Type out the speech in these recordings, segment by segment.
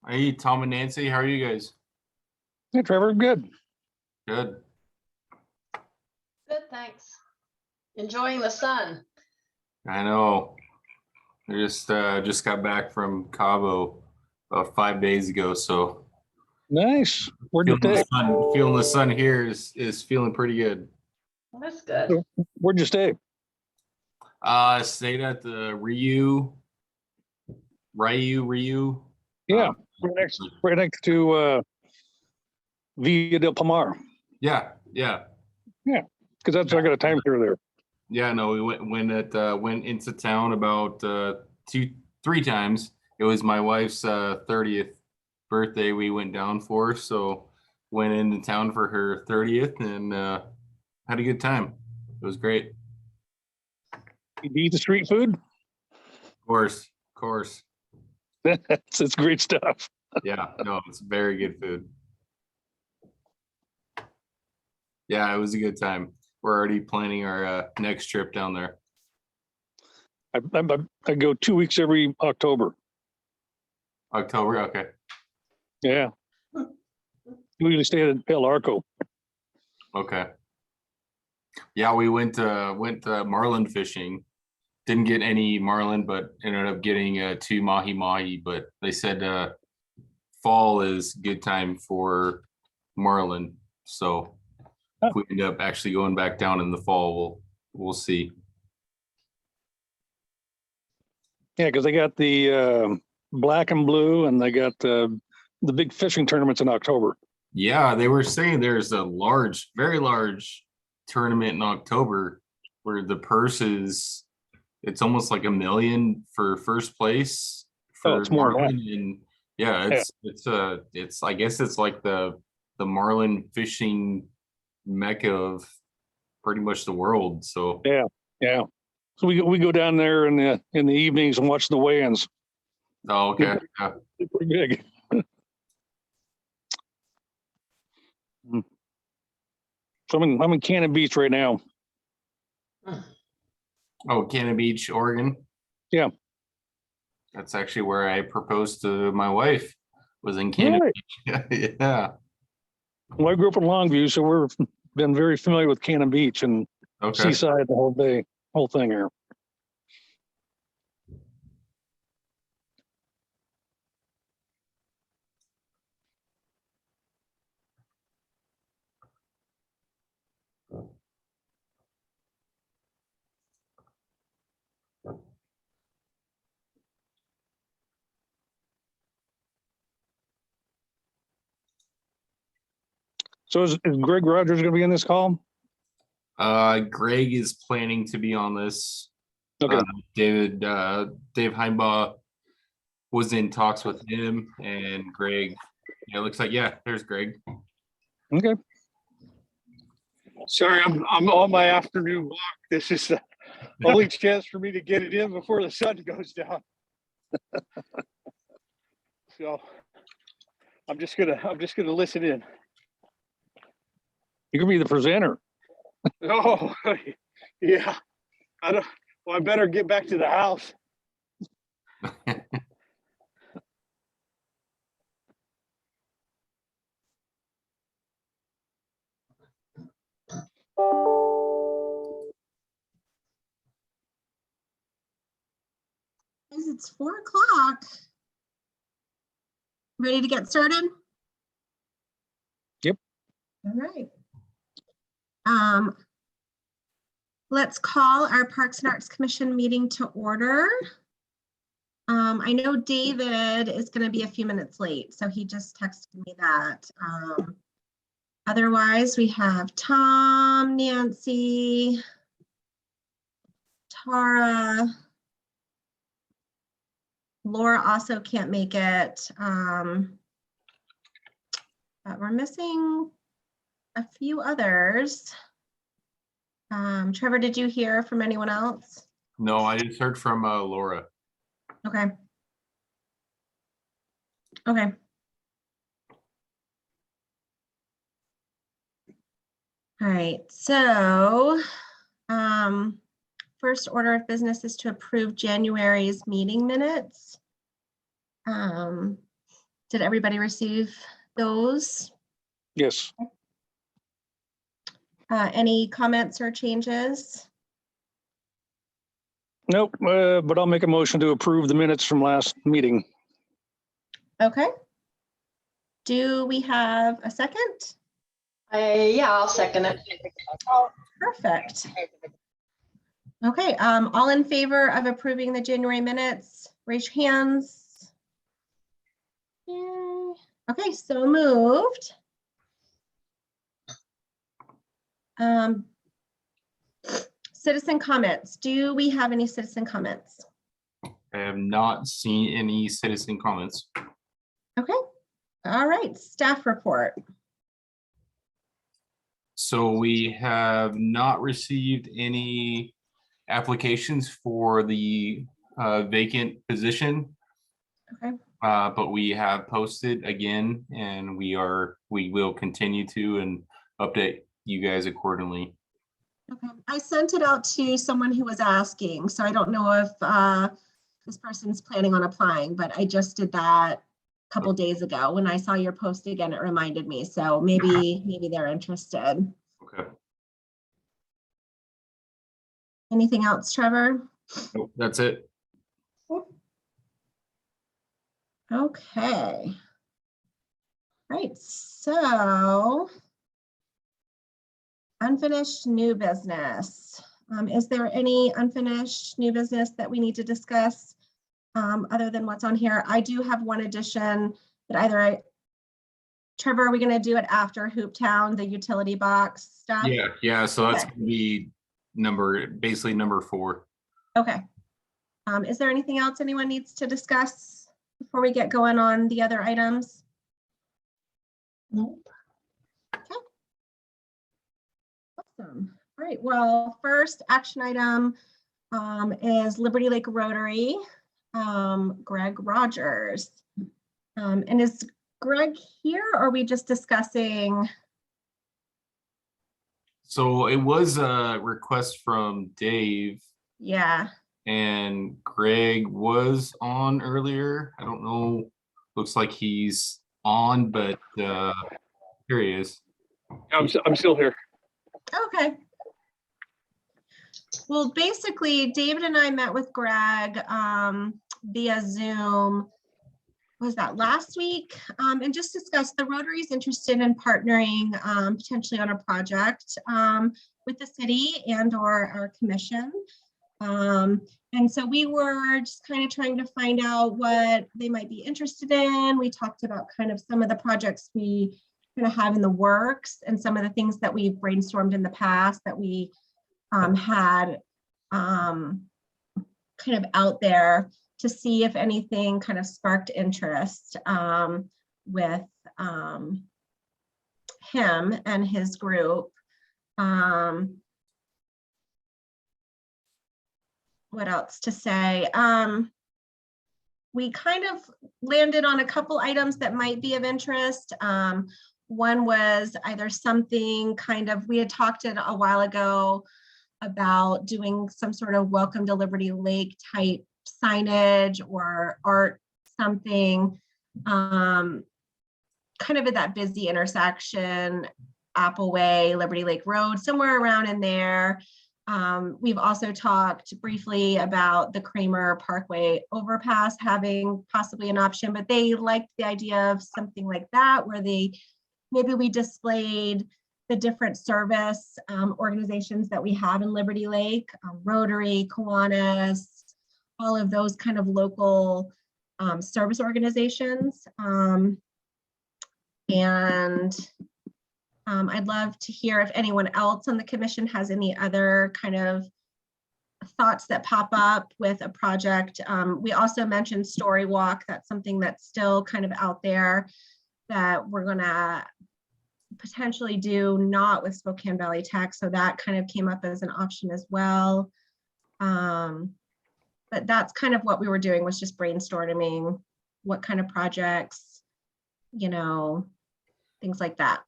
Hey, Tom and Nancy, how are you guys? Hey, Trevor, good. Good. Good, thanks. Enjoying the sun. I know. I just got back from Cabo about 5 days ago, so Nice. Where'd you stay? feeling the sun here is feeling pretty good. Well, that's good. Where'd you stay? Stayed at the Ryu. Yeah, Uh, right next to Villa del Palmar. yeah. Because I got a time here there. Yeah, no, we went into town about 3 times. It was my wife's 30th birthday we went down for, so went into town for her 30th and had a good time. It was great. You eat the street food? Of course. It's great stuff. Yeah, no, it's very good food. Yeah, it was a good time. We're already planning our next trip down there. I go 2 weeks every October. October, okay. Yeah. We usually stay at El Arco. Okay. Yeah, we went marlin fishing. Didn't get any marlin, but ended up getting 2 mahi. But they said fall is good time for marlin. So if we end up actually going back down in the fall, we'll see. Yeah, because they got the black and blue, and they got the big fishing tournaments in October. Yeah, they were saying there's a very large tournament in October where the purse is it's almost like $1 million for first place for it's more than marlin, and yeah, it's I guess it's like the marlin fishing mecca of pretty much the world. So Yeah. So we go down there in the evenings and watch the weigh-ins. oh, okay. Yeah. They're pretty big. So I'm in Cannon Beach right now. Oh, Cannon Beach, Oregon. Yeah. That's actually where I proposed to my wife, was in Cannon Really? Beach. Yeah. Well, I grew up in Longview, so we've been very familiar with Cannon Beach and Okay. Seaside, the whole thing here. So is Greg Rogers going to be in this call? Greg is planning to be on this. Okay. Dave Heimbaugh was in talks with him and Greg. Yeah, it looks like, yeah, there's Greg. Okay. Sorry, I'm on my afternoon walk. This is the only chance for me to get it in before the sun goes down. So I'm just gonna listen in. You're going to be the presenter. Oh, yeah. I better get back to the house. It's 4:00. Ready to get started? Yep. All right. Let's call our Parks and Arts Commission meeting to order. I know David is going to be a few minutes late, so he just texted me that. Otherwise, we have Tom, Nancy, Tara. Laura also can't make it. But we're missing a few others. Trevor, did you hear from anyone else? No, I just heard from Laura. Okay. Okay. All right, so first order of business is to approve January's meeting minutes. Did everybody receive those? Yes. Any comments or changes? Nope, but I'll make a motion to approve the minutes from last meeting. Okay. Do we have a second? Yeah, I'll second it. Perfect. Okay, all in favor of approving the January minutes, raise your hands. Yay. Okay, so moved. Citizen comments. Do we have any citizen comments? I have not seen any citizen comments. Okay, all right, staff report. So we have not received any applications for the vacant position. Okay. But we have posted again, and we will continue to and update you guys accordingly. Okay, I sent it out to someone who was asking, so I don't know if this person's planning on applying, but I just did that a couple days ago. When I saw your post again, it reminded me, so maybe they're interested. Okay. Anything else, Trevor? Nope, that's it. Okay. Right, so unfinished new business. Is there any unfinished new business that we need to discuss other than what's on here? I do have one addition that Trevor, are we going to do it after Hooptown, the utility box stuff? Yeah. So that's Okay. gonna be basically number 4. Okay. Is there anything else anyone needs to discuss before we get going on the other items? Nope. Awesome. All right. Well, first action item is Liberty Lake Rotary, Greg Rogers. And is Greg here, or are we just discussing? So it was a request from Dave, Yeah. and Greg was on earlier. I don't know. Looks like he's on, but here he is. I'm still here. Okay. Well, basically, David and I met with Greg via Zoom. Was that last week? And just discussed the Rotary's interested in partnering potentially on a project with the city and or our commission. And so we were just kind of trying to find out what they might be interested in. We talked about kind of some of the projects we kind of have in the works and some of the things that we've brainstormed in the past that we had kind of out there to see if anything kind of sparked interest with him and his group. What else to say? We kind of landed on a couple items that might be of interest. One was either something kind of, we had talked a while ago about doing some sort of welcome to Liberty Lake type signage or art, something kind of at that busy intersection, Appleway, Liberty Lake Road, somewhere around in there. We've also talked briefly about the Cramer Parkway overpass having possibly an option, but they liked the idea of something like that where maybe we displayed the different service organizations that we have in Liberty Lake, Rotary, Kiwanis, all of those kind of local service organizations. I'd love to hear if anyone else on the commission has any other kind of thoughts that pop up with a project. We also mentioned Story Walk. That's something that's still kind of out there that we're gonna potentially do, not with Spokane Valley Tech. So that kind of came up as an option as well. But that's kind of what we were doing, was just brainstorming what kind of projects, things like that.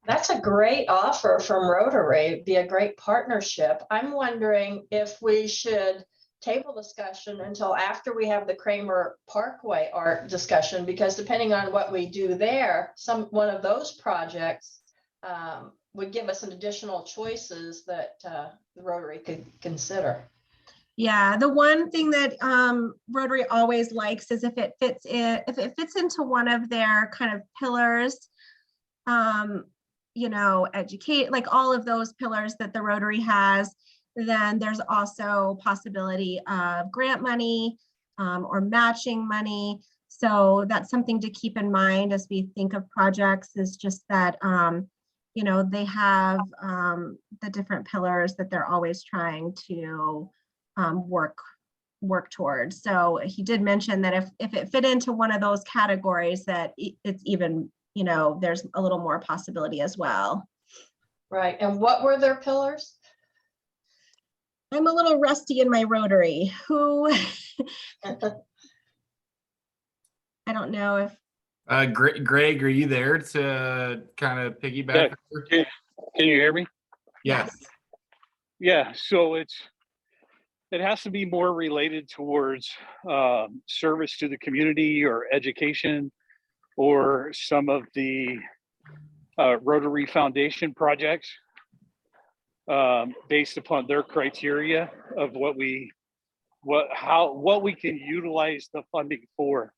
That's a great offer from Rotary. It'd be a great partnership. I'm wondering if we should table discussion until after we have the Cramer Parkway art discussion, because depending on what we do there, one of those projects would give us some additional choices that the Rotary could consider. Yeah, the one thing that Rotary always likes is if it fits into one of their kind of pillars, you know, educate, like all of those pillars that the Rotary has, then there's also possibility of grant money or matching money. So that's something to keep in mind as we think of projects, is just that, you know, they have the different pillars that they're always trying to work towards. So he did mention that if it fit into one of those categories, that it's even, you know, there's a little more possibility as well. Right. And what were their pillars? I'm a little rusty in my Rotary. Who, I don't know if. Greg, are you there to kind of piggyback? Can you hear me? Yes. Yeah, so it has to be more related towards service to the community or education, or some of the Rotary Foundation projects based upon their criteria of what we can utilize the funding for.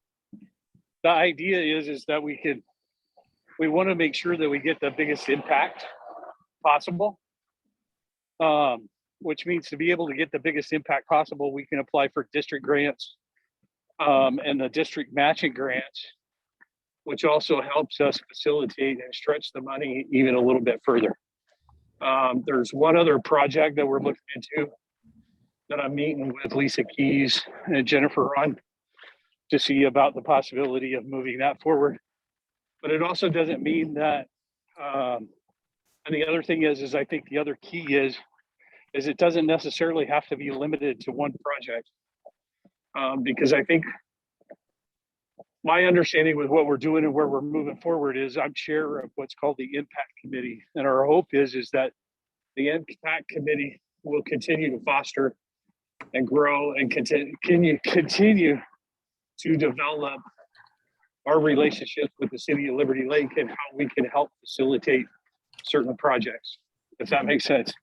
The idea is that we want to make sure that we get the biggest impact possible. Which means to be able to get the biggest impact possible, we can apply for district grants and the district matching grants, which also helps us facilitate and stretch the money even a little bit further. There's one other project that we're looking into that I'm meeting with Lisa Keys and Jennifer on to see about the possibility of moving that forward. But it also doesn't mean that, and the other thing is I think the other key is it doesn't necessarily have to be limited to one project. Because I think my understanding with what we're doing and where we're moving forward is I'm chair of what's called the Impact Committee. And our hope is that the Impact Committee will continue to foster and grow and continue to develop our relationships with the city of Liberty Lake and how we can help facilitate certain projects, if that makes sense.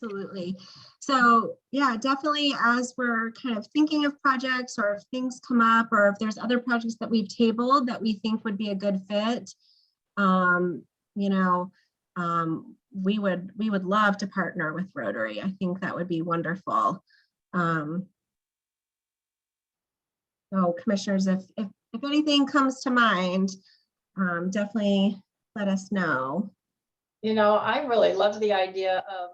Absolutely. So yeah, definitely as we're kind of thinking of projects, or if things come up, or if there's other projects that we've tabled that we think would be a good fit, you know, we would love to partner with Rotary. I think that would be wonderful. So commissioners, if anything comes to mind, definitely let us know. You know, I really love the idea of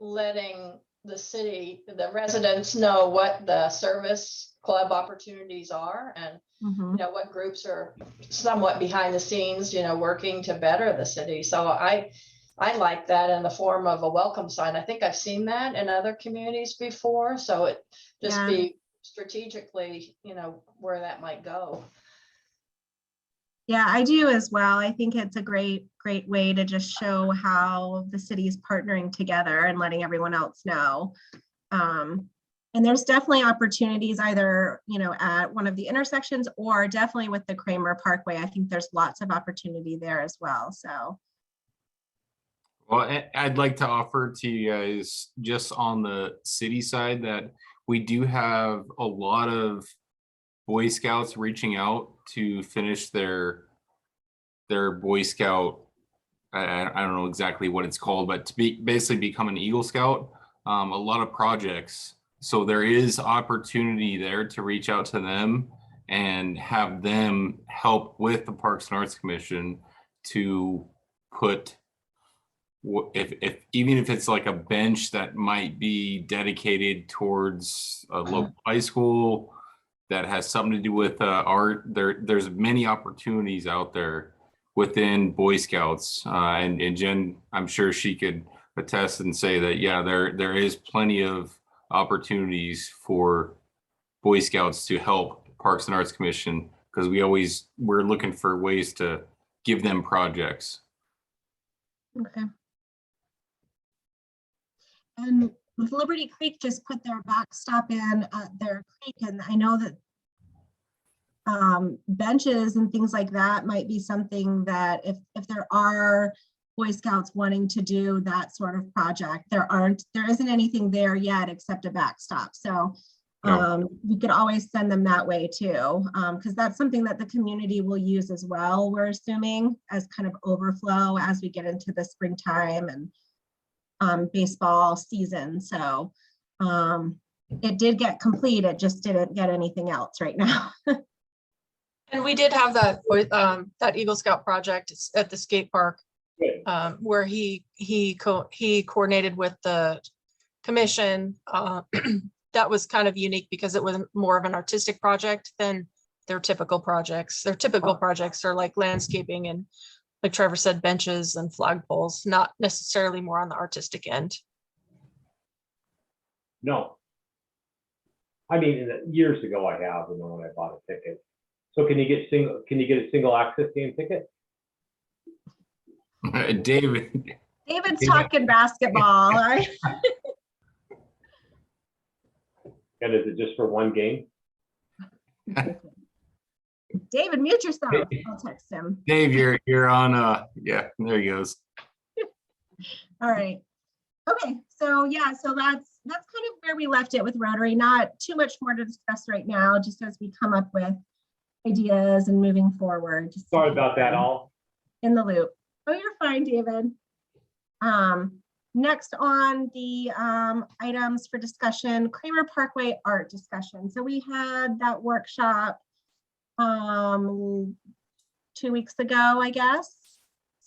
letting the residents know what the service club opportunities are, and you know, what groups are somewhat behind the scenes, you know, working to better the city. So I like that in the form of a welcome sign. I think I've seen that in other communities before. So it just be strategically, you know, where that might go. Yeah, I do as well. I think it's a great way to just show how the city is partnering together and letting everyone else know. And there's definitely opportunities either, you know, at one of the intersections, or definitely with the Cramer Parkway. I think there's lots of opportunity there as well. So. Well, I'd like to offer to you guys, just on the city side, that we do have a lot of Boy Scouts reaching out to finish their Boy Scout. I don't know exactly what it's called, but to basically become an Eagle Scout. A lot of projects. So there is opportunity there to reach out to them and have them help with the Parks and Arts Commission to put, if even if it's like a bench that might be dedicated towards a local high school that has something to do with art. There's many opportunities out there within Boy Scouts, and Jen, I'm sure she could attest and say that, yeah, there is plenty of opportunities for Boy Scouts to help Parks and Arts Commission, because we're looking for ways to give them projects. Okay. And with Liberty Creek just put their backstop in their creek, and I know that benches and things like that might be something that if there are Boy Scouts wanting to do that sort of project, there isn't anything there yet except a backstop. So we could always send them that way too, because that's something that the community will use as well, we're assuming, as kind of overflow as we get into the springtime and baseball season. So it did get complete, it just didn't get anything else right now. And we did have that that Eagle Scout project at the skate park, where he coordinated with the commission. That was kind of unique because it was more of an artistic project than their typical projects. Their typical projects are like landscaping and, like Trevor said, benches and flagpoles, not necessarily more on the artistic end. No. I mean, years ago I have, when I bought a ticket. So can you get a single access game ticket? David's talking basketball. Right? And is it just for one game? David, mute yourself. I'll text him. Dave, you're on. Yeah, there he goes. All right. Okay. So yeah, so that's kind of where we left it with Rotary. Not too much more to discuss right now, just as we come up with ideas and moving forward. Just Sorry about that, all. In the loop. Oh, you're fine, David. Next on the items for discussion, Cramer Parkway art discussion. So we had that workshop 2 weeks ago, I guess.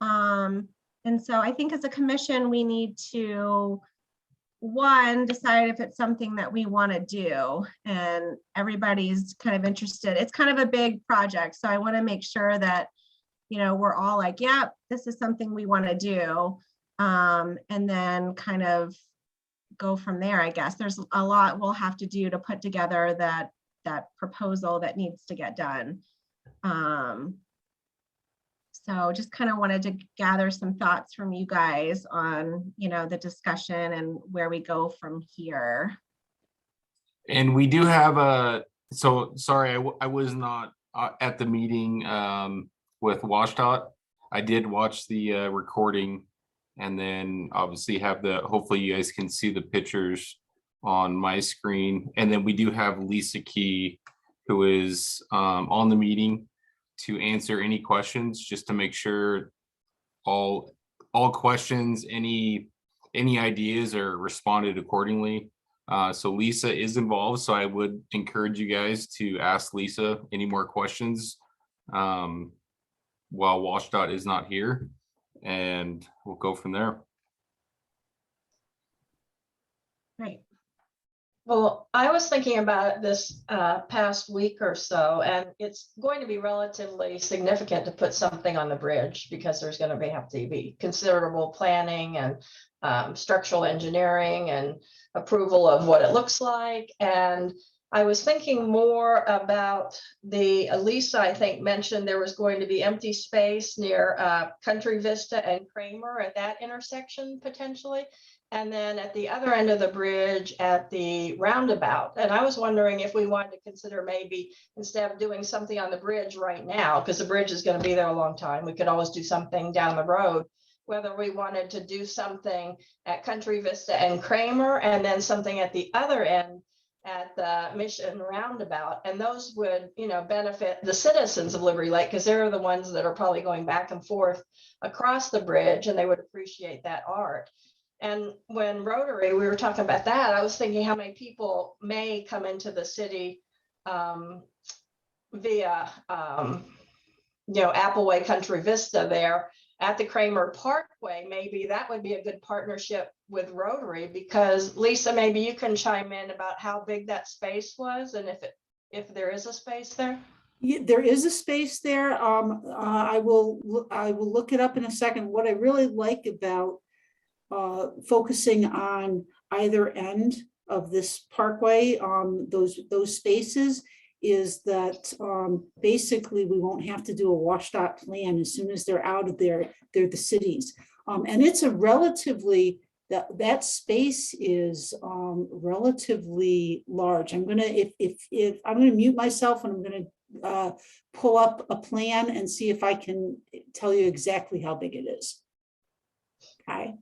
And so I think as a commission, we need to, one, decide if it's something that we want to do, and everybody's kind of interested. It's kind of a big project, so I want to make sure that, we're all like, yeah, this is something we want to do. And then kind of go from there, I guess. There's a lot we'll have to do to put together that proposal that needs to get done. So just kind of wanted to gather some thoughts from you guys on, the discussion and where we go from here. And we do have so sorry, I was not at the meeting with WashDOT. I did watch the recording, and then obviously hopefully you guys can see the pictures on my screen. And then we do have Lisa Key, who is on the meeting to answer any questions, just to make sure all questions, any ideas are responded accordingly. So Lisa is involved, so I would encourage you guys to ask Lisa any more questions while WashDOT is not here, and we'll go from there. Right. Well, I was thinking about it this past week or so, and it's going to be relatively significant to put something on the bridge, because there's going to have to be considerable planning and structural engineering and approval of what it looks like. And I was thinking more about Lisa, I think, mentioned there was going to be empty space near Country Vista and Kramer at that intersection potentially. And then at the other end of the bridge at the roundabout. And I was wondering if we wanted to consider maybe, instead of doing something on the bridge right now, because the bridge is going to be there a long time, we could always do something down the road, whether we wanted to do something at Country Vista and Kramer, and then something at the other end at the Mission roundabout. And those would, benefit the citizens of Liberty Lake, because they're the ones that are probably going back and forth across the bridge, and they would appreciate that art. And when Rotary, we were talking about that, I was thinking how many people may come into the city via, Appleway Country Vista there at the Cramer Parkway. Maybe that would be a good partnership with Rotary, because Lisa, maybe you can chime in about how big that space was, and if there is a space there. Yeah, there is a space there. I will look it up in a second. What I really like about focusing on either end of this parkway, those spaces, is that basically we won't have to do a WashDOT plan. As soon as they're out of there, they're the cities. And it's a relatively that space is relatively large. I'm gonna, if I'm gonna mute myself, and I'm gonna pull up a plan and see if I can tell you exactly how big it is. Okay.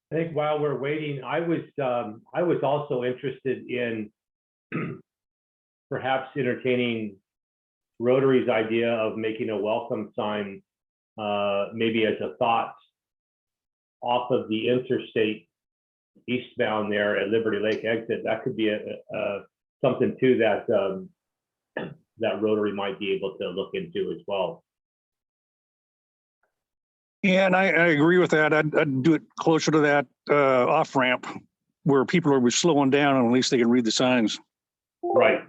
I think while we're waiting, I was also interested in perhaps entertaining Rotary's idea of making a welcome sign, maybe as a thought off of the interstate eastbound there at Liberty Lake exit. That could be something too that that Rotary might be able to look into as well. Yeah, and I agree with that. I'd do it closer to that off ramp where people are slowing down, and at least they can read the signs. Right.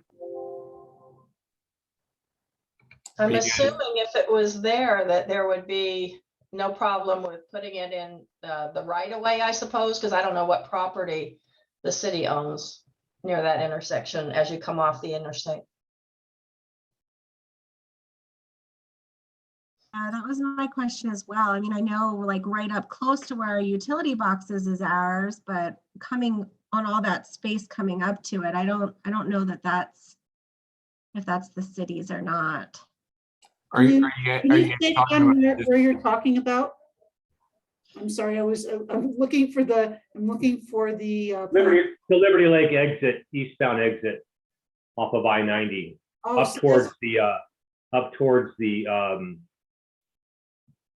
I'm Yeah. assuming if it was there, that there would be no problem with putting it in the right of way, I suppose, because I don't know what property the city owns near that intersection as you come off the interstate. That was my question as well. I mean, I know like right up close to where our utility boxes is ours, but coming on all that space coming up to it, I don't know that that's, if that's the city's or not. Are you Can you say talking again about where you're talking about? I'm sorry, I'm looking for the, The Liberty Lake exit, eastbound exit off of I-90, oh, up so towards the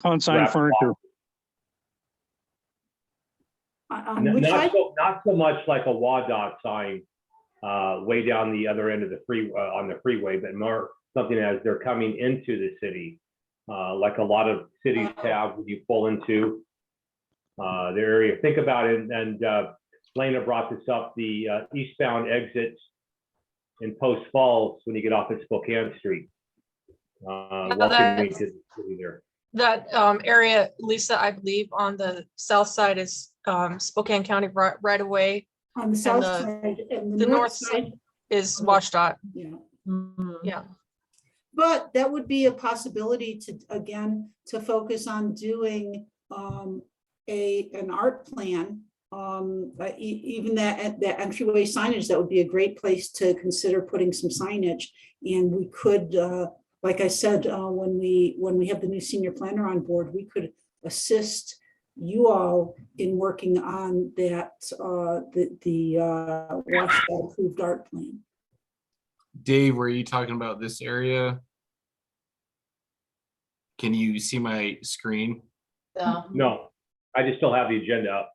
Consign wrap furniture. which side? not so much like a WADOT sign way down the other end of the on the freeway, but more something as they're coming into the city, like a lot of cities have when you pull into the area. Think about it, and Lena brought this up, the eastbound exit in Post Falls when you get off at Spokane Street. Walking into the city there. That area, Lisa, I believe on the south side is Spokane County right away. On the south the- side, and The north side is WashDOT. yeah. Yeah. But that would be a possibility to, again, to focus on doing an art plan. Even that entryway signage, that would be a great place to consider putting some signage. And we could, like I said, when we have the new senior planner on board, we could assist you all in working on that, the WashDOT approved art plan. Dave, were you talking about this area? Can you see my screen? No, I just still have the agenda up.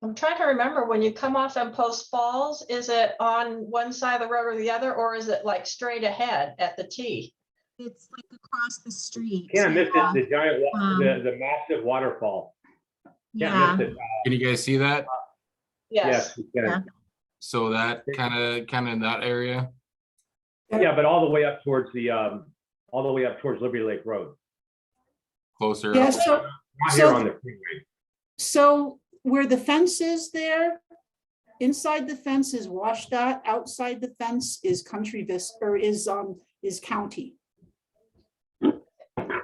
I'm trying to remember, when you come off on Post Falls, is it on one side of the road or the other, or is it like straight ahead at the T? It's like across the street. Can't miss Yeah. it, the giant, the massive waterfall. Can't Yeah. miss it. Can you guys see that? Yes. Yes, we can. Yeah. So that kind of in that area. Yeah, but all the way up towards Liberty Lake Road. Closer. Yeah, up. so, Not here on the freeway. so where the fence is there, inside the fence is WashDOT, outside the fence is Country Vista, or is county.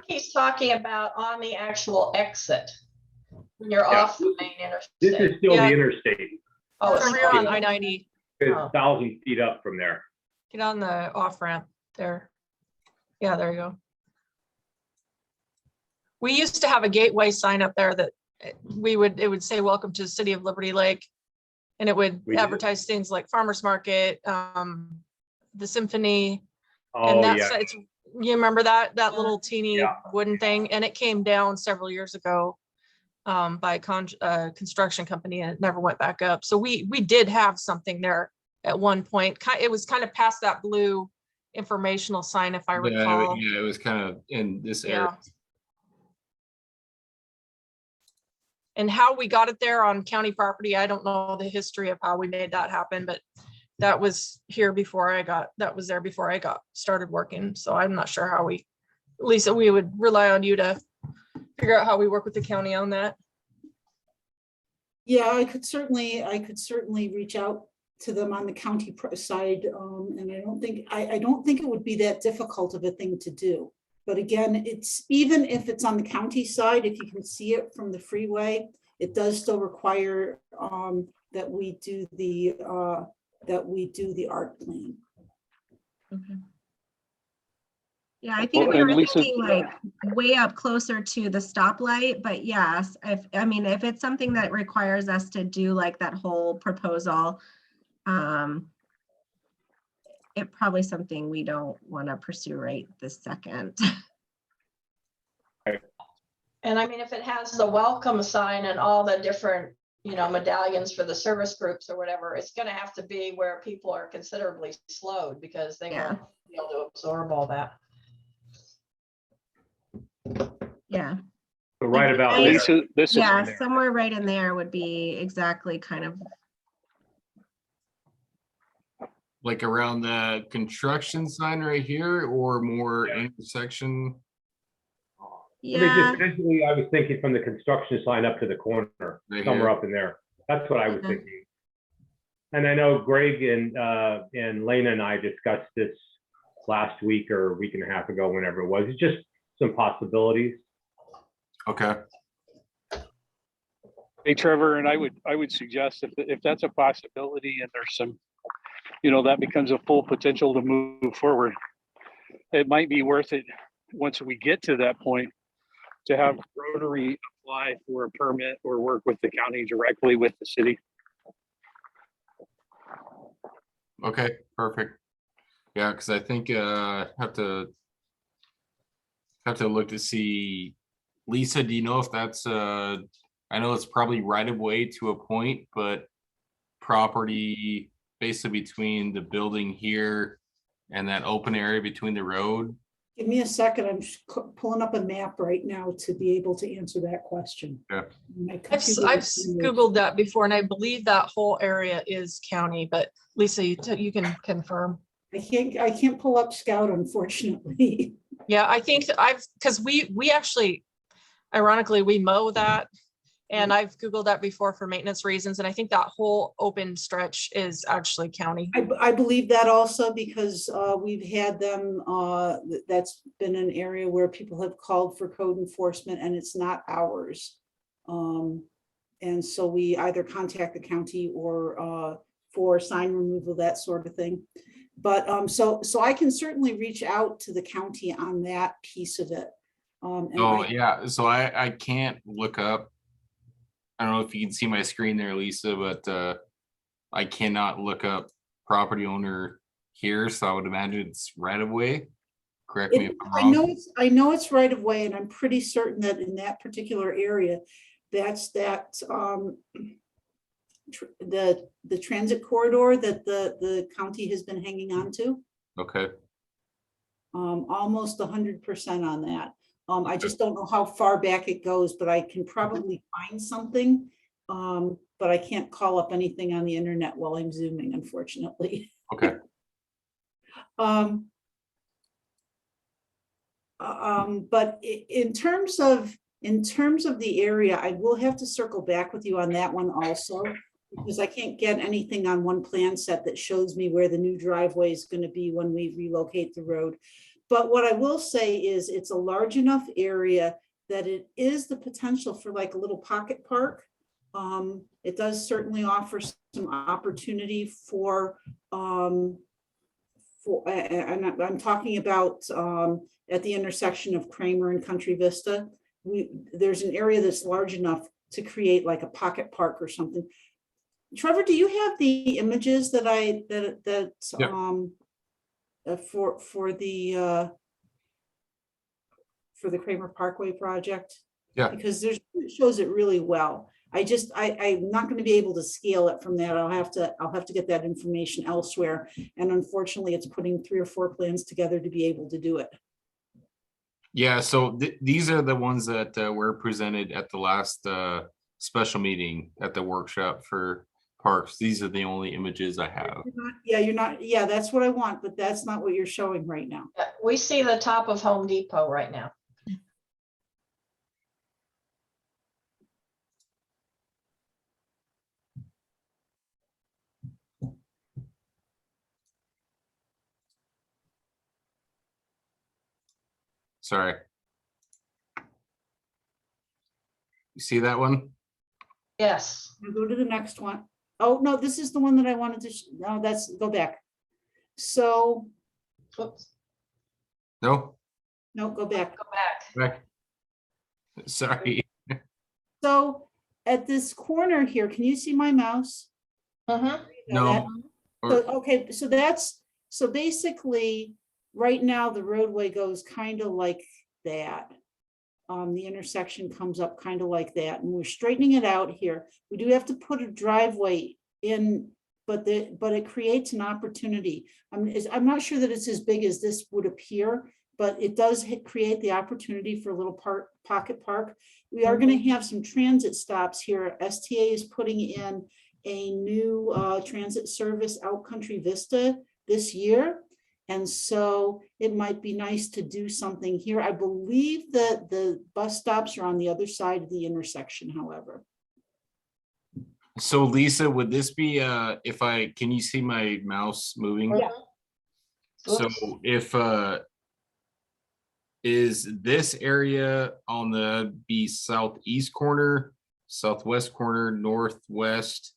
He's talking about on the actual exit. You're Yeah. off the main This interstate. is still Yeah. the interstate. Oh, So it's you're on not. I-90, It's Oh. 1,000 feet up from there. get on the off ramp there. Yeah, there you go. We used to have a gateway sign up there that it would say, welcome to the city of Liberty Lake. And it would We did. advertise things like farmer's market, the symphony. Oh, And that's, yeah. it's, you remember that little teeny Yeah. wooden thing? And it came down several years ago by a construction company, and it never went back up. So we did have something there at one point. It was kind of past that blue informational sign, if I recall. Yeah, it was kind of in this area. Yeah. And how we got it there on county property, I don't know the history of how we made that happen, but that was here before that was there before I got started working. So I'm not sure how Lisa, we would rely on you to figure out how we work with the county on that. Yeah, I could certainly reach out to them on the county side. And I don't think it would be that difficult of a thing to do. But again, it's, even if it's on the county side, if you can see it from the freeway, it does still require that we do the art plan. Yeah, I think Well, we and were Lisa- thinking like way up closer to the stoplight, but yes, if it's something that requires us to do like that whole proposal, it probably something we don't want to pursue right this second. And I mean, if it has the welcome sign and all the different, medallions for the service groups or whatever, it's gonna have to be where people are considerably slowed because they Yeah. won't be able to absorb all that. Yeah, So right about there. Lisa, this is, yeah, somewhere right in there would be exactly kind of, Like around the construction sign right here, or more Yeah. intersection. I mean, yeah, just visually, I was thinking from the construction sign up to the corner, Right somewhere here. up in there. That's what I was Yeah. thinking. And I know Greg and Lena and I discussed this last week or a week and a half ago, whenever it was. It's just some possibilities. Okay. hey Trevor, and I would suggest if that's a possibility and there's some, that becomes a full potential to move forward, it might be worth it once we get to that point to have Rotary apply for a permit or work with the county directly with the city. Okay, perfect. Yeah, because I think have to look to see. Lisa, do you know if that's I know it's probably right of way to a point, but property basically between the building here and that open area between the road. Give me a second. I'm just pulling up a map right now to be able to answer that question. Yeah. My I've computer is- Googled that before, and I believe that whole area is county, but Lisa, you can confirm. I can't pull up Scout, unfortunately. Yeah, I think because we actually, ironically, we mow that. And I've Googled that before for maintenance reasons. And I think that whole open stretch is actually county. I believe that also because we've had them, that's been an area where people have called for code enforcement and it's not ours. And so we either contact the county or for sign removal, that sort of thing. But so I can certainly reach out to the county on that piece of it. Yeah, so I can't look up. I don't know if you can see my screen there, Lisa, but I cannot look up property owner here, so I would imagine it's right of way. Correct me if I'm wrong. I know it's right of way, and I'm pretty certain that in that particular area, that's the transit corridor that the county has been hanging on to. Okay. Almost 100% on that. I just don't know how far back it goes, but I can probably find something. But I can't call up anything on the internet while I'm zooming, unfortunately. Okay. But in terms of the area, I will have to circle back with you on that one also, because I can't get anything on one plan set that shows me where the new driveway is going to be when we relocate the road. But what I will say is it's a large enough area that it is the potential for like a little pocket park. It does certainly offer some opportunity for, and I'm talking about at the intersection of Cramer and Country Vista. There's an area that's large enough to create like a pocket park or something. Trevor, do you have the images that for the Cramer Parkway project? Yeah. Because it shows it really well. I'm not going to be able to scale it from that. I'll have to get that information elsewhere. And unfortunately, it's putting 3 or 4 plans together to be able to do it. Yeah, so these are the ones that were presented at the last special meeting at the workshop for parks. These are the only images I have. Yeah, that's what I want, but that's not what you're showing right now. Yeah, we see the top of Home Depot right now. Sorry. You see that one? Yes. I'll go to the next one. Oh, no, this is the one that I wanted to, no, go back. So, Whoops. No? no, go back. Go back. Back. Sorry. So at this corner here, can you see my mouse? Mhm. No. Okay, so basically, right now, the roadway goes kind of like that. The intersection comes up kind of like that, and we're straightening it out here. We do have to put a driveway in, but it creates an opportunity. I'm not sure that it's as big as this would appear, but it does create the opportunity for a little pocket park. We are going to have some transit stops here. STA is putting in a new transit service out Country Vista this year. And so it might be nice to do something here. I believe that the bus stops are on the other side of the intersection, however. So Lisa, would this be can you see my mouse moving? Yeah. So Whoops. if is this area on the southeast corner, southwest corner, northwest,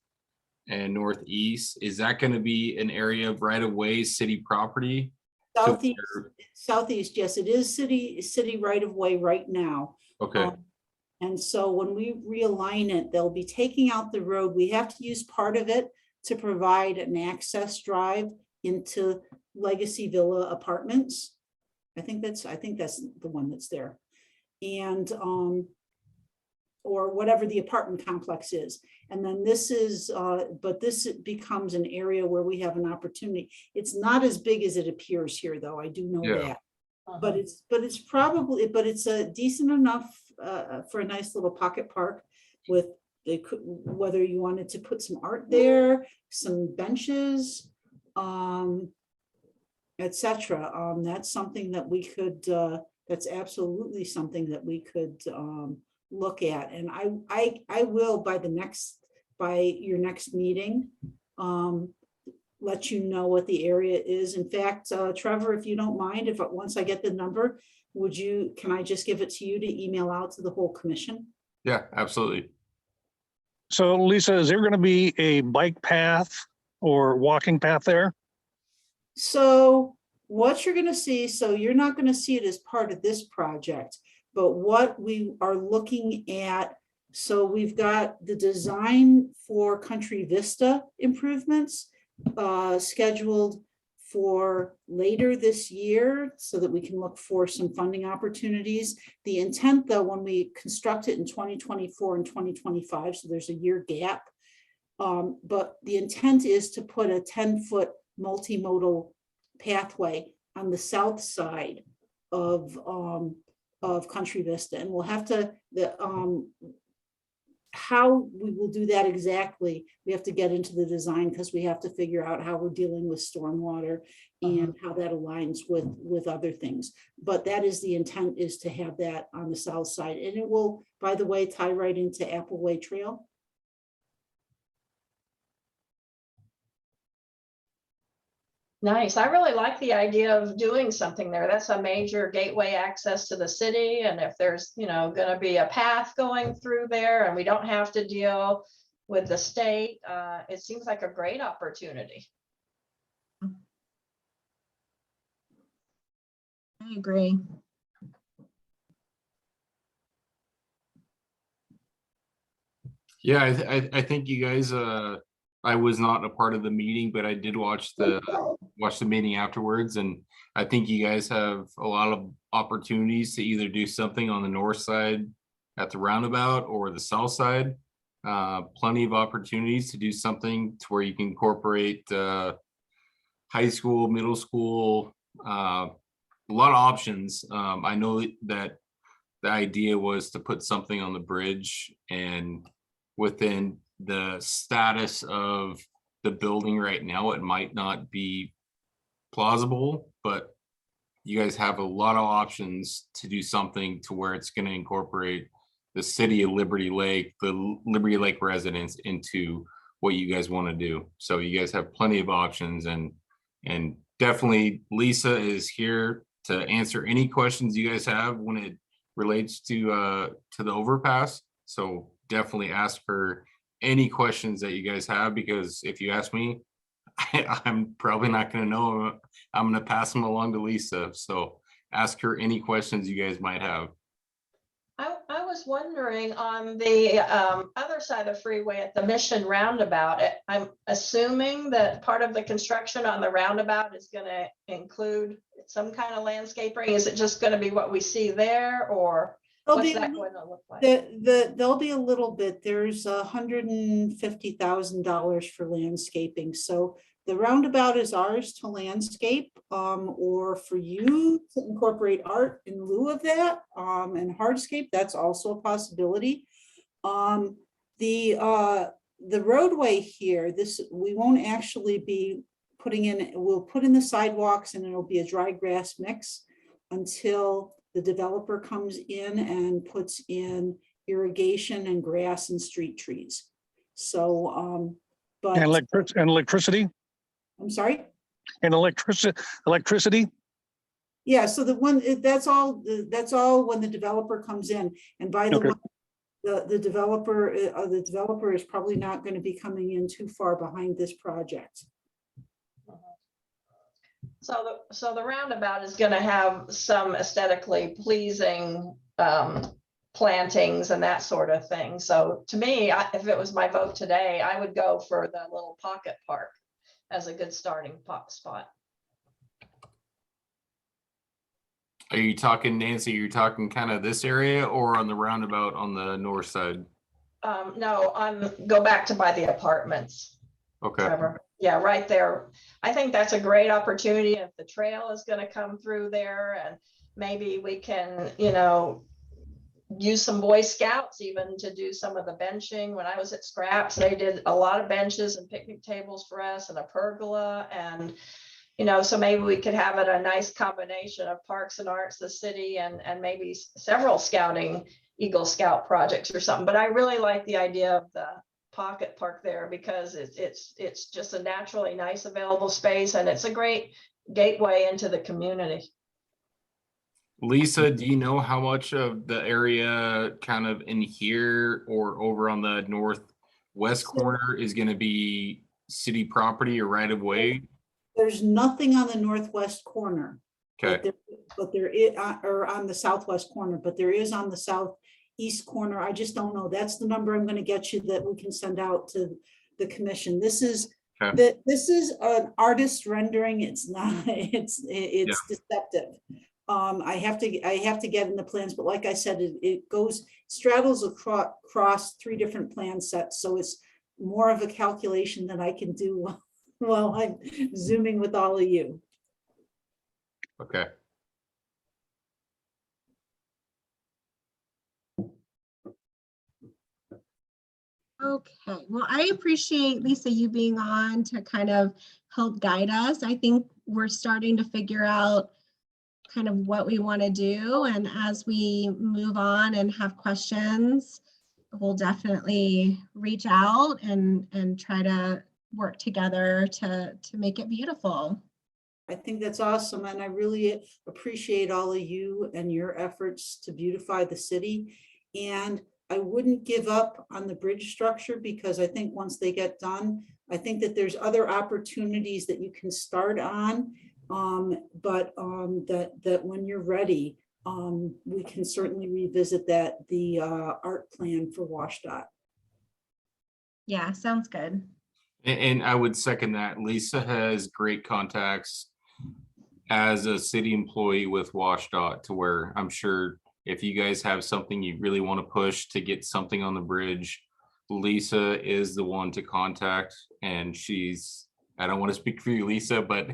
and northeast, is that going to be an area of right of way city property? Southeast, yes, it is city right of way right now. Okay. And so when we realign it, they'll be taking out the road. We have to use part of it to provide an access drive into Legacy Villa Apartments. I think that's the one that's there. And or whatever the apartment complex is. And then this is, but this becomes an area where we have an opportunity. It's not as big as it appears here, though. I do know that. But it's a decent enough for a nice little pocket park with whether you wanted to put some art there, some benches, etc. That's something that we could. That's absolutely something that we could look at. And I will by your next meeting let you know what the area is. In fact, Trevor, if you don't mind, once I get the number, can I just give it to you to email out to the whole commission? Yeah, absolutely. So Lisa, is there going to be a bike path or walking path there? So what you're going to see, so you're not going to see it as part of this project, but what we are looking at, so we've got the design for Country Vista improvements scheduled for later this year so that we can look for some funding opportunities. The intent, though, when we construct it in 2024 and 2025, so there's a year gap, but the intent is to put a 10-foot multimodal pathway on the south side of Country Vista, and we'll have to how we will do that exactly. We have to get into the design because we have to figure out how we're dealing with stormwater and how that aligns with other things. But that is the intent, is to have that on the south side, and it will, by the way, tie right into Appleway Trail. Nice. I really like the idea of doing something there. That's a major gateway access to the city. And if there's, going to be a path going through there and we don't have to deal with the state, it seems like a great opportunity. I agree. Yeah, I think you guys, I was not a part of the meeting, but I did watch the meeting afterwards, and I think you guys have a lot of opportunities to either do something on the north side at the roundabout or the south side. Plenty of opportunities to do something to where you can incorporate high school, middle school, a lot of options. I know that the idea was to put something on the bridge, and within the status of the building right now, it might not be plausible, but you guys have a lot of options to do something to where it's going to incorporate the city of Liberty Lake, the Liberty Lake residents into what you guys want to do. So you guys have plenty of options, and definitely Lisa is here to answer any questions you guys have when it relates to the overpass. So definitely ask her any questions that you guys have, because if you ask me, I'm probably not going to know. I'm going to pass them along to Lisa. So ask her any questions you guys might have. I was wondering on the other side of the freeway at the Mission Roundabout, I'm assuming that part of the construction on the roundabout is going to include some kind of landscaping. Is it just going to be what we see there, or what's that going to look like? There'll be a little bit. There's $150,000 for landscaping. So the roundabout is ours to landscape, or for you to incorporate art in lieu of that, and hardscape. That's also a possibility. The roadway here, we won't actually be putting in. We'll put in the sidewalks, and it'll be a dry grass mix until the developer comes in and puts in irrigation and grass and street trees. So, but And electricity. I'm sorry. And electricity. Yeah. So that's all when the developer comes in. And by the way, the developer is probably not going to be coming in too far behind this project. So the roundabout is going to have some aesthetically pleasing plantings and that sort of thing. So to me, if it was my vote today, I would go for the little pocket park as a good starting spot. Are you talking, Nancy, you're talking kind of this area or on the roundabout on the north side? No, go back to by the apartments. Okay. Trevor. Yeah, right there. I think that's a great opportunity if the trail is going to come through there, and maybe we can, use some Boy Scouts even to do some of the benching. When I was at Scraps, they did a lot of benches and picnic tables for us and a pergola. And, so maybe we could have it a nice combination of parks and arts, the city, and maybe several scouting Eagle Scout projects or something. But I really like the idea of the pocket park there, because it's just a naturally nice available space, and it's a great gateway into the community. Lisa, do you know how much of the area kind of in here or over on the northwest corner is going to be city property or right of way? There's nothing on the northwest corner. Okay. But there is, or on the southwest corner, but there is on the southeast corner. I just don't know. That's the number I'm going to get you that we can send out to the commission. This is this is an artist rendering. It's not. It's deceptive. I have to get in the plans, but like I said, it straddles across 3 different plan sets, so it's more of a calculation than I can do while I'm zooming with all of you. Okay. Okay, well, I appreciate, Lisa, you being on to kind of help guide us. I think we're starting to figure out kind of what we want to do. And as we move on and have questions, we'll definitely reach out and try to work together to make it beautiful. I think that's awesome, and I really appreciate all of you and your efforts to beautify the city. And I wouldn't give up on the bridge structure, because I think once they get done, I think that there's other opportunities that you can start on. That when you're ready, we can certainly revisit the art plan for WashDOT. Yeah, sounds good. And I would second that. Lisa has great contacts as a city employee with WashDOT, to where I'm sure if you guys have something you really want to push to get something on the bridge, Lisa is the one to contact. And I don't want to speak for you, Lisa, but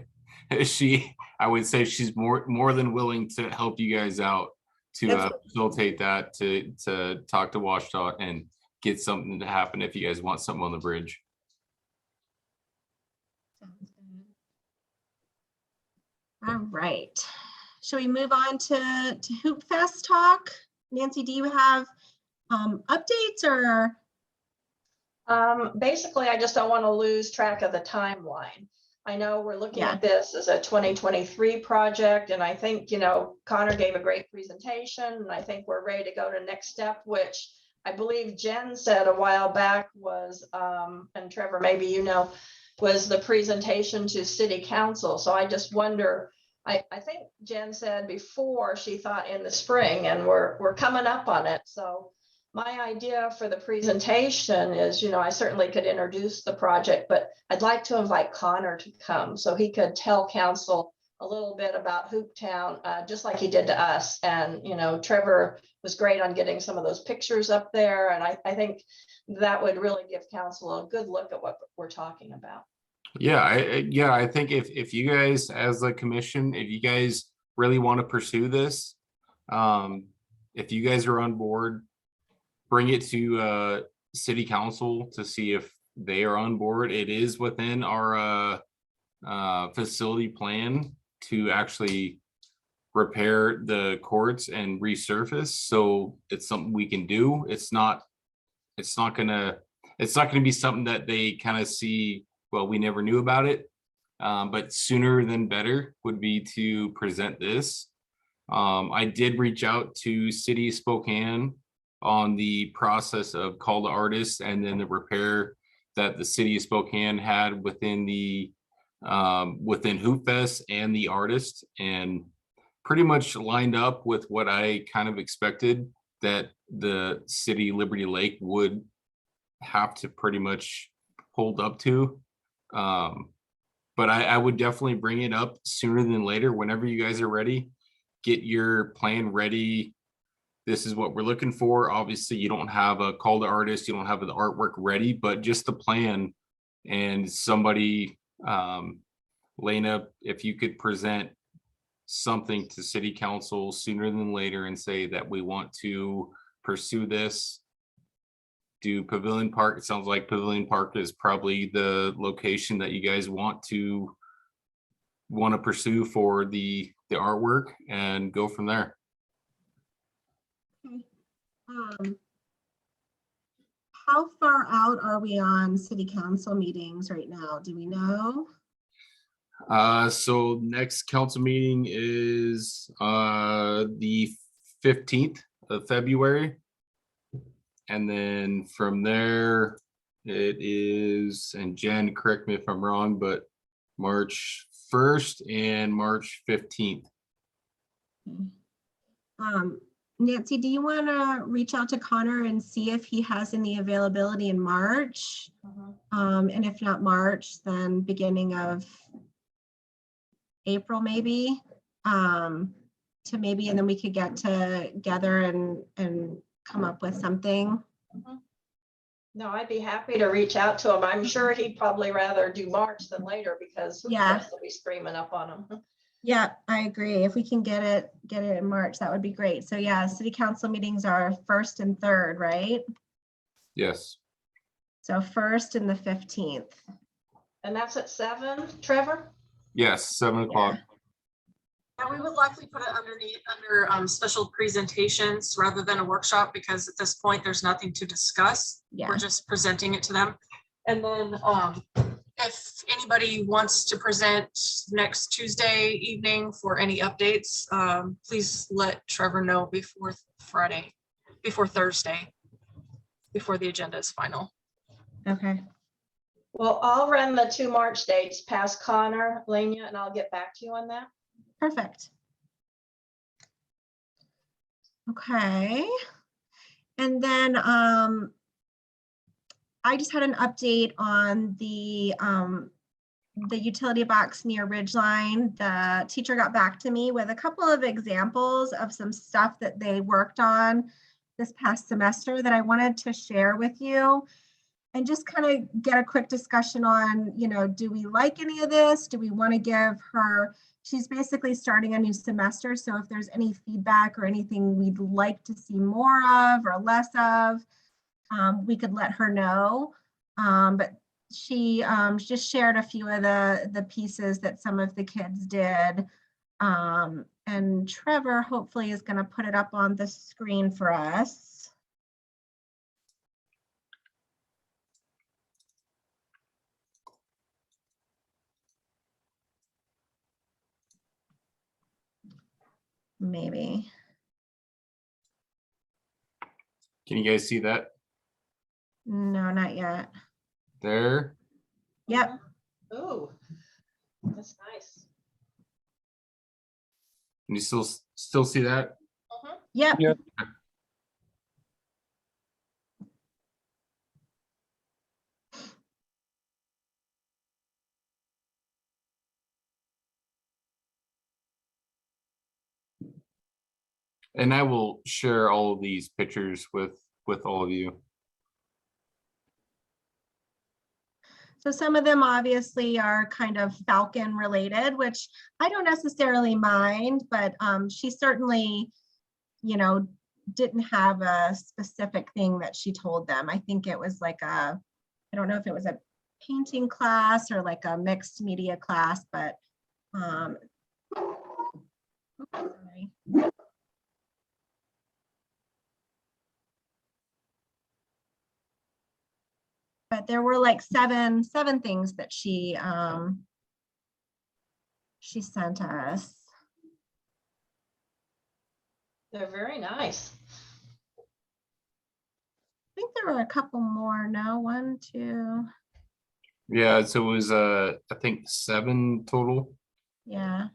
I would say she's more than willing to help you guys out to facilitate that, to talk to WashDOT and get something to happen if you guys want something on the bridge. Sounds good. All right. Shall we move on to Hoopfest talk? Nancy, do you have updates or? Basically, I just don't want to lose track of the timeline. I know we're looking Yeah. at this as a 2023 project, and I think, Connor gave a great presentation, and I think we're ready to go to next step, which I believe Jen said a while back was, and Trevor, maybe was the presentation to City Council. So I just wonder, I think Jen said before she thought in the spring, and we're coming up on it. So my idea for the presentation is, I certainly could introduce the project, but I'd like to invite Connor to come so he could tell council a little bit about Hooptown, just like he did to us. And, Trevor was great on getting some of those pictures up there. And I think that would really give council a good look at what we're talking about. Yeah, I think if you guys, as the commission, if you guys really want to pursue this, if you guys are on board, bring it to city council to see if they are on board. It is within our facility plan to actually repair the courts and resurface. So it's something we can do. It's not gonna be something that they kind of see, well, we never knew about it. But sooner than better would be to present this. I did reach out to City of Spokane on the process of call to artists and then the repair that the City of Spokane had within Hoopfest and the artist, and pretty much lined up with what I kind of expected that the city Liberty Lake would have to pretty much hold up to. But I would definitely bring it up sooner than later. Whenever you guys are ready, get your plan ready. This is what we're looking for. Obviously, you don't have a call to artist, you don't have the artwork ready, but just the plan. And somebody, Lena, if you could present something to city council sooner than later and say that we want to pursue this, do Pavilion Park. It sounds like Pavilion Park is probably the location that you guys want to pursue for the artwork, and go from there. How far out are we on city council meetings right now? Do we know? So next council meeting is the 15th of February. And then from there, it is, and Jen, correct me if I'm wrong, but March 1st and March 15th. Nancy, do you want to reach out to Connor and see if he has any availability in March? And if not March, then beginning of April, maybe, and then we could get together and come up with something. No, I'd be happy to reach out to him. I'm sure he'd probably rather do March than later, because Yeah, will be screaming up on him. yeah, I agree. If we can get it in March, that would be great. So yeah, city council meetings are 1st and 3rd, right? Yes. So 1st and the 15th. And that's at 7, Trevor? Yes, 7 o'clock. Yeah, we would likely put it under special presentations rather than a workshop, because at this point, there's nothing to discuss. Yeah. We're just presenting it to them. And then if anybody wants to present next Tuesday evening for any updates, please let Trevor know before Thursday, before the agenda is final. Okay, Well, I'll run the 2 March dates past Connor, Lania, and I'll get back to you on that. perfect. Okay. And then I just had an update on the utility box near Ridgeline. The teacher got back to me with a couple of examples of some stuff that they worked on this past semester that I wanted to share with you. And just kind of get a quick discussion on, you know, do we like any of this? Do we want to give her, she's basically starting a new semester. So if there's any feedback or anything we'd like to see more of or less of, we could let her know. But she just shared a few of the pieces that some of the kids did. And Trevor hopefully is going to put it up on the screen for us. Maybe. Can you guys see that No, not yet. there? Yep. Ooh, that's nice. Can you still see that? Yep. Yep. And I will share all of these pictures with all of you. So some of them obviously are kind of Falcon related, which I don't necessarily mind, but she certainly, you know, didn't have a specific thing that she told them. I think it was like I don't know if it was a painting class or like a mixed media class, but sorry. But there were like seven things that she sent us. They're very nice. I think there were a couple more. No, 1, 2. Yeah, so it was I think 7 total. Yeah.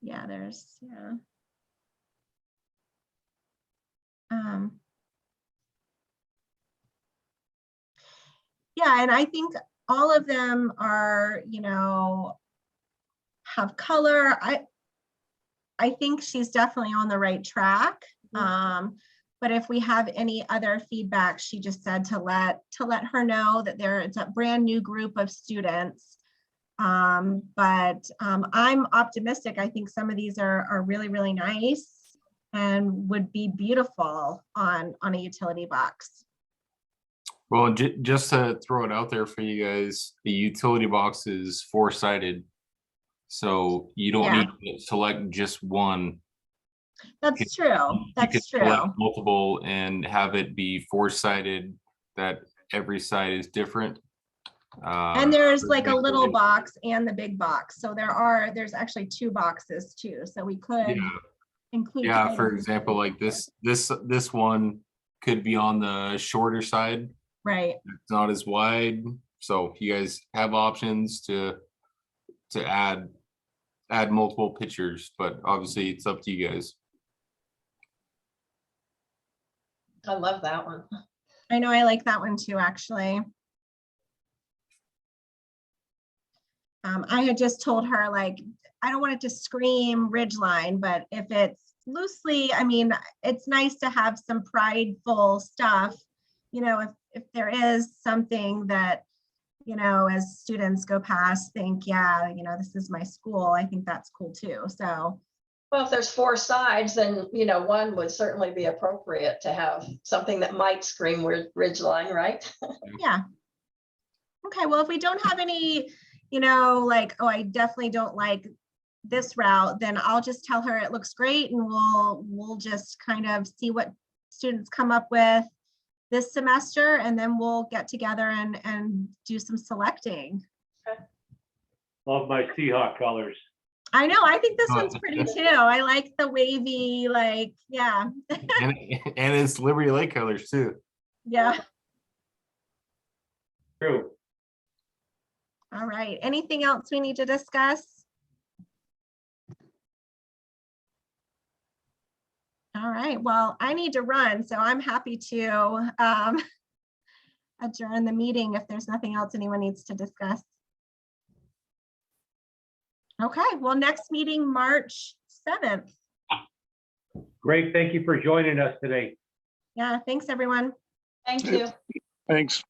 Yeah, there's, yeah. Yeah, and I think all of them are, you know, have color. I think she's definitely on the right track. But if we have any other feedback, she just said to let her know that it's a brand new group of students. But I'm optimistic. I think some of these are really, really nice and would be beautiful on a utility box. Well, just to throw it out there for you guys, the utility box is 4-sided. So you don't Yeah. need to select just one. That's true. You could That's select true. multiple and have it be 4-sided, that every side is different. And there's for like a example, little box and the big box. So there's actually 2 boxes too. So we could include. Yeah, for items. example, like this one could be on the shorter side. Right. It's not as wide. So you guys have options to add multiple pictures, but obviously it's up to you guys. I love that one. I know, I like that one too, actually. I had just told her, like, I don't want it to scream Ridgeline, but if it's loosely, I mean, it's nice to have some prideful stuff. You know, if there is something that, you know, as students go past, think, yeah, you know, this is my school, I think that's cool too. So. Well, if there's 4 sides, then, you know, one would certainly be appropriate to have something that might scream Ridgeline, right? Yeah. Okay, well, if we don't have any, you know, like, oh, I definitely don't like this route, then I'll just tell her it looks great and we'll just kind of see what students come up with this semester, and then we'll get together and do some selecting. Love my Seahawk colors. I know, I think this Oh, one's pretty too. I like the wavy, like, yeah, And it's Liberty Lake colors too. yeah. True. All right. Anything else we need to discuss? All right. Well, I need to run, so I'm happy to adjourn the meeting if there's nothing else anyone needs to discuss. Okay. Well, next meeting, March 7th. Great. Thank you for joining us today. Yeah. Thanks, everyone. Thank you. Thanks.